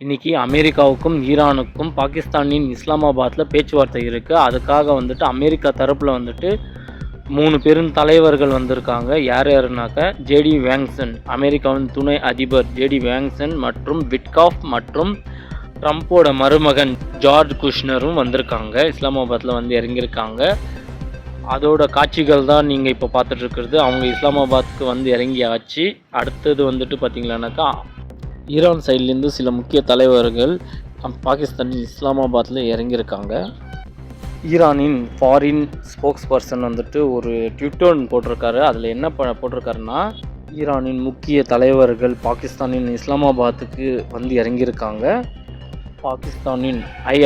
இன்றைக்கி அமெரிக்காவுக்கும் ஈரானுக்கும் பாகிஸ்தானின் இஸ்லாமாபாத்தில் பேச்சுவார்த்தை இருக்குது. அதுக்காக வந்துட்டு அமெரிக்கா தரப்பில் வந்துட்டு 3 பெரும் தலைவர்கள் வந்திருக்காங்க. யார் யாருனாக்கா ஜேடி வேங்சன், அமெரிக்காவின் துணை அதிபர் ஜேடி வேங்சன் மற்றும் விட்காஃப் மற்றும் ட்ரம்ப்போட மருமகன் ஜார்ஜ் குஷ்னரும் வந்திருக்காங்க. இஸ்லாமாபாத்தில் வந்து இறங்கியிருக்காங்க. அதோட காட்சிகள் தான் நீங்கள் இப்போ பார்த்துட்ருக்கிறது. அவங்க இஸ்லாமாபாத்துக்கு வந்து இறங்கியாச்சு. அடுத்தது வந்துட்டு பார்த்திங்களானாக்கா ஈரான் சைட்லேருந்து சில முக்கிய தலைவர்கள் பாகிஸ்தானின் இஸ்லாமாபாத்தில் இறங்கியிருக்காங்க. ஈரானின் ஃபாரின் ஸ்போக்ஸ் பர்சன் வந்துட்டு ஒரு ட்விட்டர் போட்டிருக்காரு. அதில் என்ன போட்டிருக்காருன்னா, ஈரானின் முக்கிய தலைவர்கள் பாகிஸ்தானின் இஸ்லாமாபாத்துக்கு வந்து இறங்கியிருக்காங்க. பாகிஸ்தானின்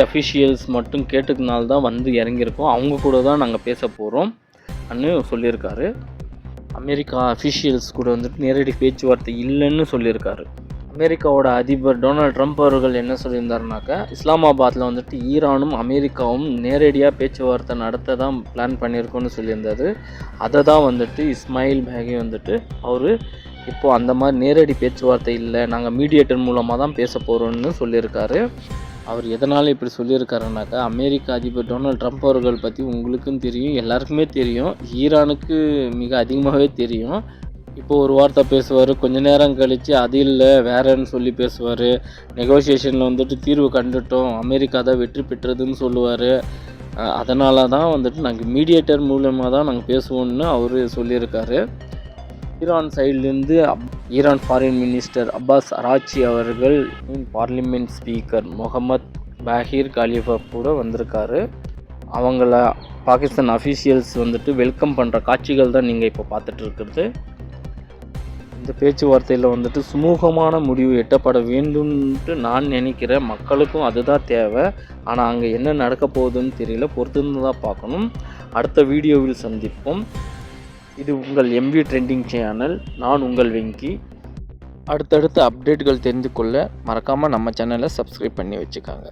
அஃபிஷியல்ஸ் மட்டும் கேட்டதுனால வந்து இறங்கியிருக்கோம். அவங்க கூட தான் நாங்கள் பேச போகிறோம் அன்னு சொல்லியிருக்காரு. அமெரிக்கா அஃபிஷியல்ஸ் கூட வந்துட்டு நேரடி பேச்சுவார்த்தை இல்லைன்னு சொல்லியிருக்காரு. அமெரிக்காவோட அதிபர் டொனால்ட் ட்ரம்ப் அவர்கள் என்ன சொல்லியிருந்தாருனாக்கா, இஸ்லாமாபாத்தில் வந்துட்டு ஈரானும் அமெரிக்காவும் நேரடியாக பேச்சுவார்த்தை நடத்த தான் பிளான் பண்ணியிருக்கோன்னு சொல்லியிருந்தாரு. அதை தான் வந்துட்டு இஸ்மாயில் பேகி வந்துட்டு அவர் இப்போது அந்த மாதிரி நேரடி பேச்சுவார்த்தை இல்லை, நாங்கள் மீடியேட்டர் மூலமாக தான் பேச போகிறோன்னு சொல்லியிருக்காரு. அவர் எதனால் இப்படி சொல்லியிருக்காருனாக்கா, அமெரிக்க அதிபர் டொனால்ட் ட்ரம்ப் அவர்கள் பற்றி உங்களுக்கும் தெரியும், எல்லாருக்குமே தெரியும், ஈரானுக்கு மிக அதிகமாகவே தெரியும். இப்போது ஒரு வார்த்தை பேசுவார், கொஞ்ச நேரம் கழித்து அது இல்லை வேறன்னு சொல்லி பேசுவார். நெகோசியேஷனில் வந்துட்டு தீர்வு கண்டுட்டோம், அமெரிக்கா தான் வெற்றி பெற்றதுன்னு சொல்லுவார். அதனால தான் வந்துட்டு நாங்கள் மீடியேட்டர் மூலமாக தான் நாங்கள் பேசுவோம்னு அவர் சொல்லியிருக்காரு. ஈரான் சைட்லேருந்து Iran foreign minister Abbas Araghchi அவர்கள் பார்லிமெண்ட் ஸ்பீக்கர் முகமது பாஹிர் காலிஃபா கூட வந்திருக்காரு. அவங்கள பாகிஸ்தான் அஃபிஷியல்ஸ் வந்துட்டு வெல்கம் பண்ணுற காட்சிகள் தான் நீங்கள் இப்போ பார்த்துட்ருக்கிறது. இந்த பேச்சுவார்த்தையில் வந்துட்டு சுமூகமான முடிவு எட்டப்பட வேண்டும்ன்ட்டு நான் நினைக்கிறேன். மக்களுக்கும் அதுதான் தேவை. ஆனால் அங்கே என்ன நடக்க போகுதுன்னு தெரியல, பொறுத்திருந்து தான் பார்க்கணும். அடுத்த வீடியோவில் சந்திப்போம். இது உங்கள் MV ட்ரெண்டிங் சேனல். நான் உங்கள் வெங்கி. அடுத்தடுத்த அப்டேட்கள் தெரிந்து கொள்ள மறக்காமல் நம்ம சேனலை சப்ஸ்கிரைப் பண்ணி வச்சுக்காங்க.